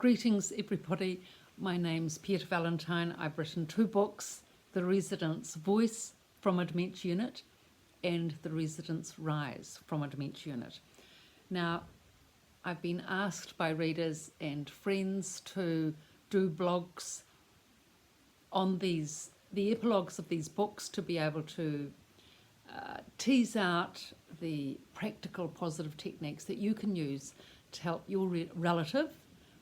Greetings everybody, my name's Pieta Valentine. I've written 2 books, The Resident's Voice from a Dementia Unit and The Resident's Rise from a Dementia Unit. Now, I've been asked by readers and friends to do blogs on the epilogues of these books to be able to tease out the practical positive techniques that you can use to help your relative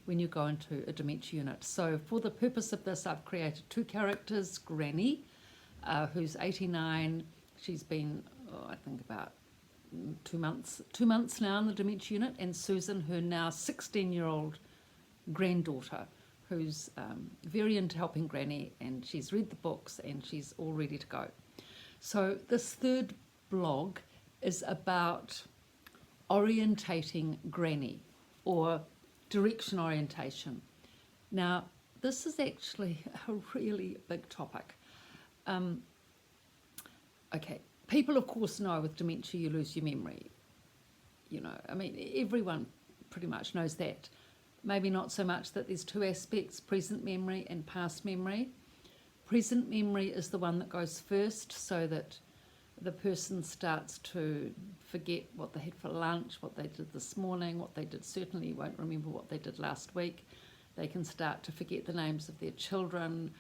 when you go into a dementia unit. So for the purpose of this, I've created 2 characters, Granny, who's 89. She's been, I think about 2 months now in the dementia unit, and Susan, her now 16-year-old granddaughter, who's very into helping Granny, and she's read the books and she's all ready to go. So this 3rd blog is about orientating Granny, or direction orientation. Now, this is actually a really big topic. Okay, people of course know with dementia you lose your memory. You know, I mean, everyone pretty much knows that. Maybe not so much that there's 2 aspects, present memory and past memory. Present memory is the one that goes first, so that the person starts to forget what they had for lunch, what they did this morning, what they did, certainly won't remember what they did last week. They can start to forget the names of their children,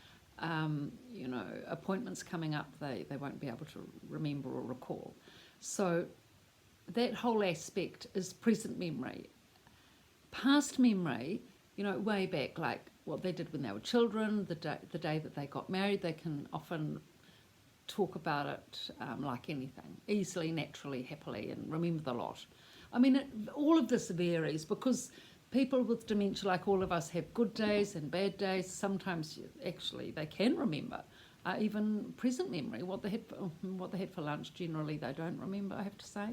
you know, appointments coming up, they won't be able to remember or recall. So that whole aspect is present memory. Past memory, you know, way back, like what they did when they were children, the day that they got married, they can often talk about it like anything, easily, naturally, happily, and remember the lot. I mean, all of this varies because people with dementia, like all of us, have good days and bad days. Sometimes actually they can remember, even present memory, what they had for lunch. Generally they don't remember, I have to say.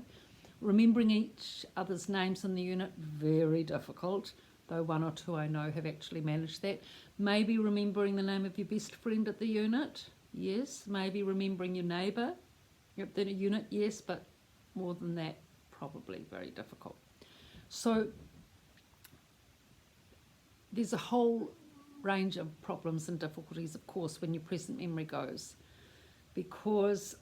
Remembering each other's names in the unit, very difficult, though 1 or 2 I know have actually managed that. Maybe remembering the name of your best friend at the unit, yes. Maybe remembering your neighbour at the unit, yes, but more than that, probably very difficult. So there's a whole range of problems and difficulties, of course, when your present memory goes, because,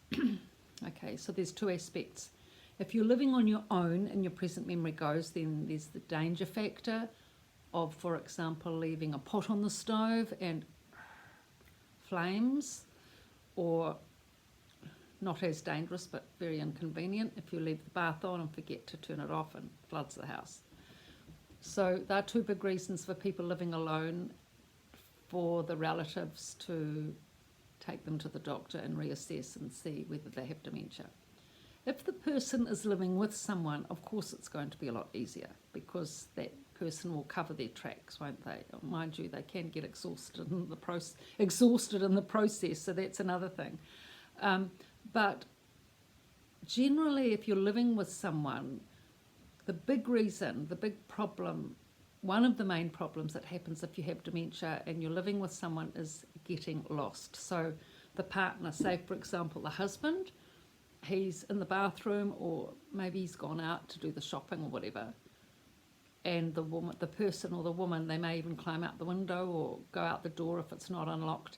okay, so there's 2 aspects. If you're living on your own and your present memory goes, then there's the danger factor of, for example, leaving a pot on the stove and flames, or not as dangerous but very inconvenient if you leave the bath on and forget to turn it off and floods the house. So there are 2 big reasons for people living alone, for the relatives to take them to the doctor and reassess and see whether they have dementia. If the person is living with someone, of course it's going to be a lot easier because that person will cover their tracks, won't they? Mind you, they can get exhausted in the process, so that's another thing. But generally, if you're living with someone, the big reason, the big problem, one of the main problems that happens if you have dementia and you're living with someone is getting lost. So the partner, say for example the husband, he's in the bathroom, or maybe he's gone out to do the shopping or whatever, and the person or the woman, they may even climb out the window or go out the door if it's not unlocked,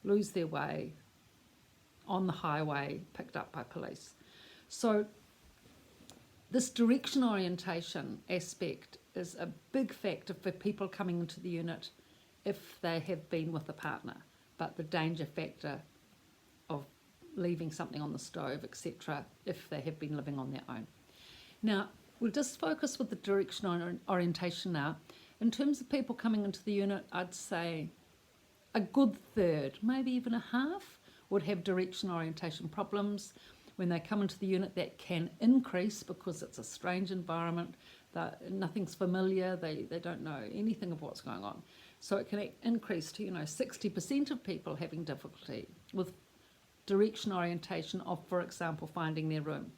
lose their way on the highway, picked up by police. So this direction orientation aspect is a big factor for people coming into the unit if they have been with a partner, but the danger factor of leaving something on the stove, etc., if they have been living on their own. Now, we'll just focus with the direction orientation now. In terms of people coming into the unit, I'd say a good third, maybe even a half, would have direction orientation problems. When they come into the unit, that can increase because it's a strange environment, nothing's familiar, they don't know anything of what's going on. So it can increase to, 60% of people having difficulty with direction orientation of, for example, finding their room.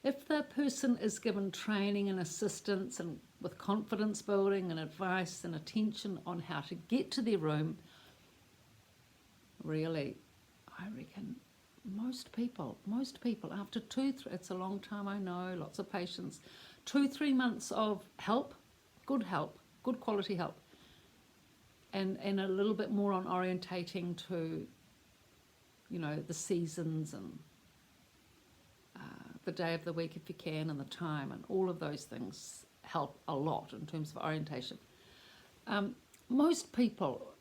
If the person is given training and assistance and with confidence building and advice and attention on how to get to their room, really, I reckon most people after 2-3, it's a long time, I know, lots of patients, 2-3 months of help, good good quality help. And a little bit more on orientating to, the seasons and the day of the week if you can, and the time, and all of those things help a lot in terms of orientation. Most people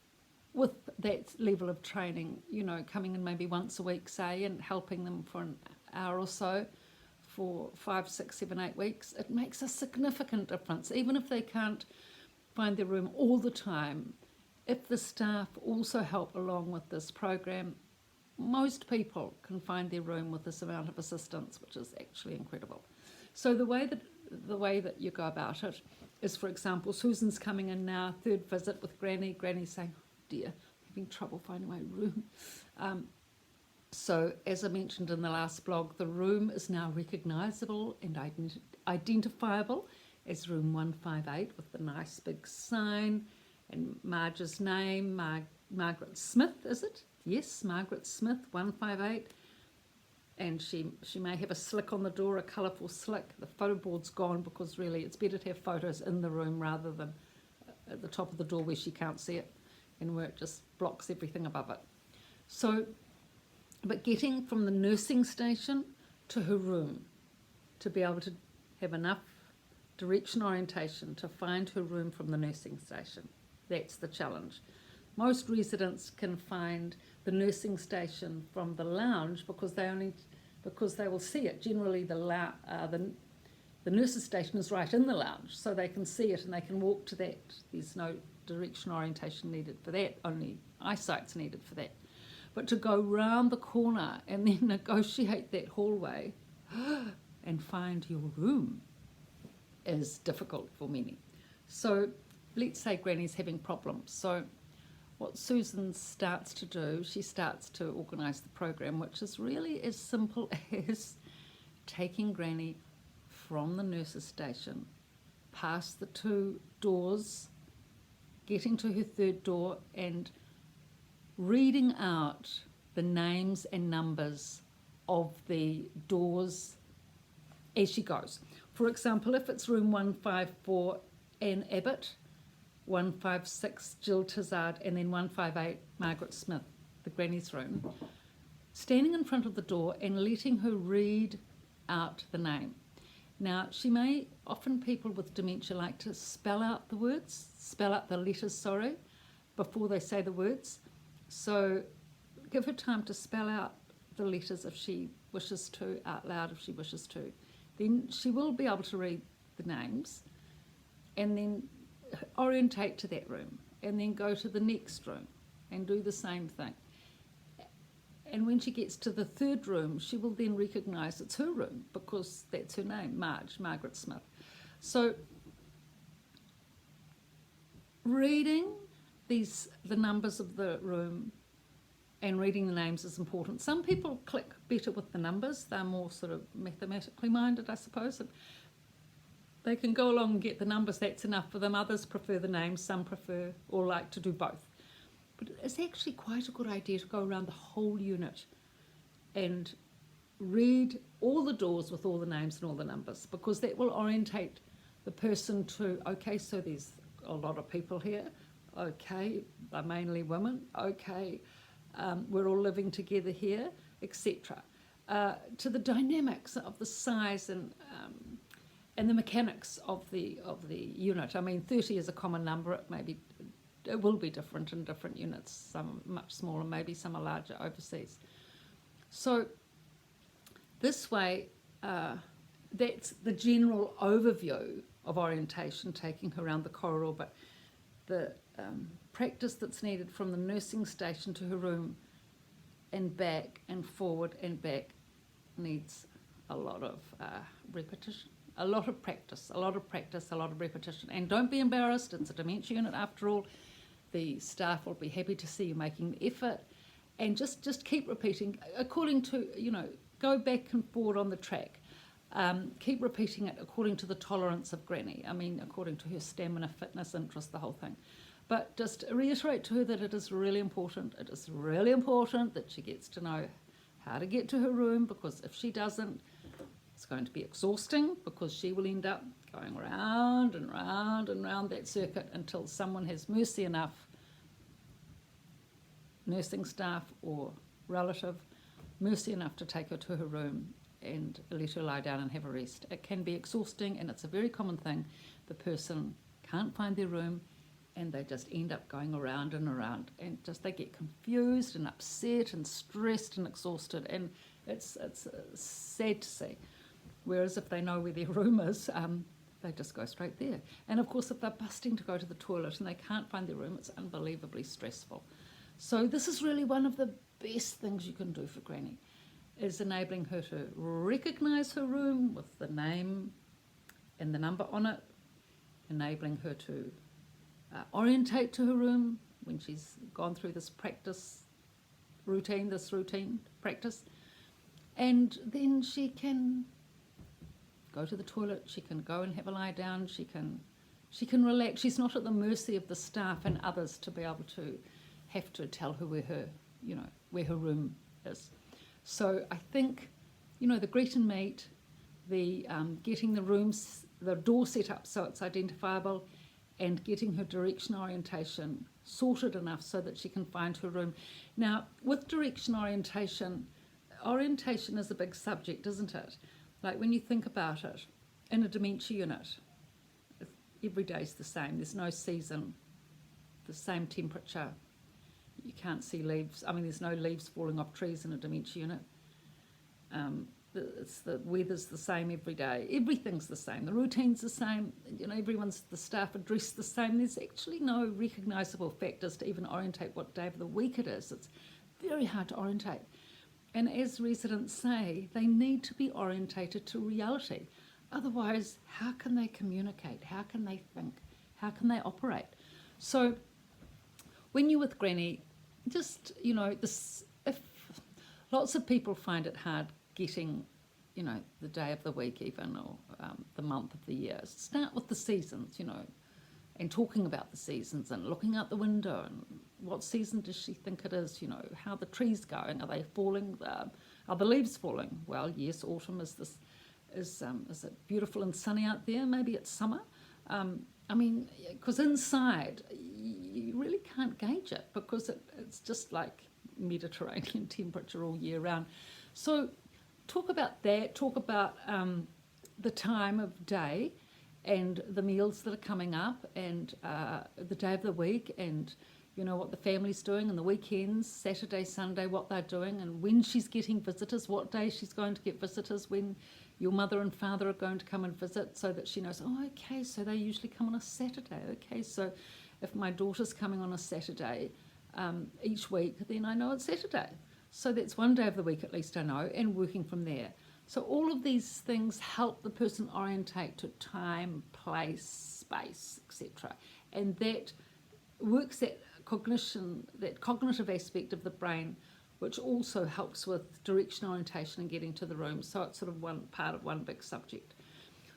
with that level of training, coming in maybe once a week, say, and helping them for an hour or so for 5, 6, 7, 8 weeks, it makes a significant difference. Even if they can't find their room all the time, if the staff also help along with this program, most people can find their room with this amount of assistance, which is actually incredible. So the way that you go about it is, for example, Susan's coming in now, 3rd visit with Granny. Granny's saying, oh dear, I'm having trouble finding my room. So as I mentioned in the last blog, the room is now recognisable and identifiable as room 158 with the nice big sign and Marge's name, Margaret Smith, is it? Yes, Margaret Smith, 158. And she may have a slick on the door, a colourful slick. The photo board's gone because really it's better to have photos in the room rather than at the top of the door where she can't see it and where it just blocks everything above it. So, but getting from the nursing station to her room to be able to have enough direction orientation to find her room from the nursing station, that's the challenge. Most residents can find the nursing station from the lounge because they will see it. Generally, the nurse's station is right in the lounge, so they can see it and they can walk to that. There's no direction orientation needed for that, only eyesight's needed for that. But to go round the corner and then negotiate that hallway and find your room is difficult for many. So let's say Granny's having problems. So what Susan starts to do, she starts to organise the program, which is really as simple as taking Granny from the nurse's station, past the 2 doors, getting to her 3rd door and reading out the names and numbers of the doors as she goes. For example, if it's room 154 Anne Abbott, 156 Jill Tizard, and then 158 Margaret Smith, the Granny's room, standing in front of the door and letting her read out the name. Now, often people with dementia like to spell out the letters, before they say the words. So give her time to spell out the letters if she wishes to, out loud if she wishes to. Then she will be able to read the names and then orientate to that room and then go to the next room and do the same thing. And when she gets to the 3rd room, she will then recognise it's her room because that's her name, Margaret Smith. So reading the numbers of the room and reading the names is important. Some people click better with the numbers. They're more sort of mathematically minded, I suppose. And they can go along and get the numbers, that's enough for them. Others prefer the names, some prefer or like to do both. But it's actually quite a good idea to go around the whole unit and read all the doors with all the names and all the numbers, because that will orientate the person to, okay, so there's a lot of people here, okay, they're mainly women, okay, we're all living together here, etc. To the dynamics of the size and the mechanics of the unit. I mean, 30 is a common number. It will be different in different units. Some much smaller, maybe some are larger overseas. So this way, that's the general overview of orientation, taking her around the corridor. But the practice that's needed from the nursing station to her room and back and forward and back needs a lot of repetition. A lot of practice, a lot of repetition. And don't be embarrassed, it's a dementia unit after all. The staff will be happy to see you making the effort. And just keep repeating, according to, go back and forward on the track. Keep repeating it according to the tolerance of Granny. I mean, according to her stamina, fitness, interest, the whole thing. But just reiterate to her that it is really important. It is really important that she gets to know how to get to her room, because if she doesn't, It's going to be exhausting because she will end up going round and round and round that circuit until someone has mercy enough, nursing staff or relative, mercy enough to take her to her room and let her lie down and have a rest. It can be exhausting, and it's a very common thing. The person can't find their room and they just end up going around and around, and just they get confused and upset and stressed and exhausted, and it's sad to see. Whereas if they know where their room is, they just go straight there. And of course, if they're busting to go to the toilet and they can't find their room, it's unbelievably stressful. So this is really one of the best things you can do for Granny, is enabling her to recognise her room with the name and the number on it, enabling her to orientate to her room when she's gone through this routine practice, and then she can go to the toilet, she can go and have a lie down, she can relax. She's not at the mercy of the staff and others to be able to have to tell her where her room is. So I think, the greet and meet, the getting the door set up so it's identifiable, and getting her direction orientation sorted enough so that she can find her room. Now, with direction orientation is a big subject, isn't it? Like when you think about it, in a dementia unit, every day's the same. There's no season, the same temperature. You can't see leaves. There's no leaves falling off trees in a dementia unit. The weather's the same every day. Everything's the same. The routine's the same. The staff are dressed the same. There's actually no recognisable factors to even orientate what day of the week it is. It's very hard to orientate. And as residents say, they need to be orientated to reality. Otherwise, how can they communicate? How can they think? How can they operate? So when you're with Granny, just, if lots of people find it hard getting, the day of the week even, or the month of the year, start with the seasons, and talking about the seasons and looking out the window and what season does she think it is, how the trees going, are they falling, are the leaves falling? Well, yes, autumn is it beautiful and sunny out there? Maybe it's summer. Because inside you really can't gauge it, because it's just like Mediterranean temperature all year round. So talk about that, talk about the time of day and the meals that are coming up, and the day of the week, and what the family's doing, and the weekends, Saturday, Sunday, what they're doing, and when she's getting visitors, what day she's going to get visitors, when your mother and father are going to come and visit, so that she knows, okay, so they usually come on a Saturday. Okay, so if my daughter's coming on a Saturday each week, then I know it's Saturday. So that's one day of the week at least I know, and working from there. So all of these things help the person orientate to time, place, space, etc. And that works that cognitive aspect of the brain, which also helps with direction orientation and getting to the room. So it's sort of one part of one big subject.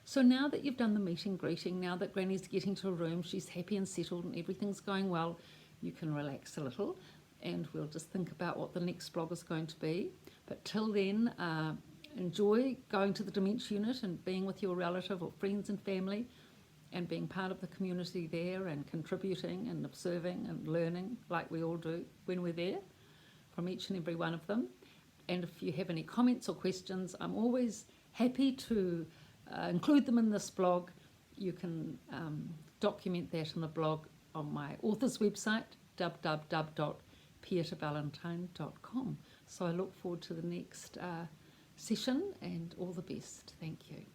So now that you've done the meet and greeting, now that Granny's getting to her room, she's happy and settled and everything's going well, you can relax a little, and we'll just think about what the next blog is going to be. But till then, enjoy going to the dementia unit and being with your relative or friends and family, and being part of the community there, and contributing and observing and learning like we all do when we're there from each and every one of them. And if you have any comments or questions, I'm always happy to include them in this blog. You can document that in the blog on my author's website, www.pietavalentine.com. So I look forward to the next session, and all the best. Thank you.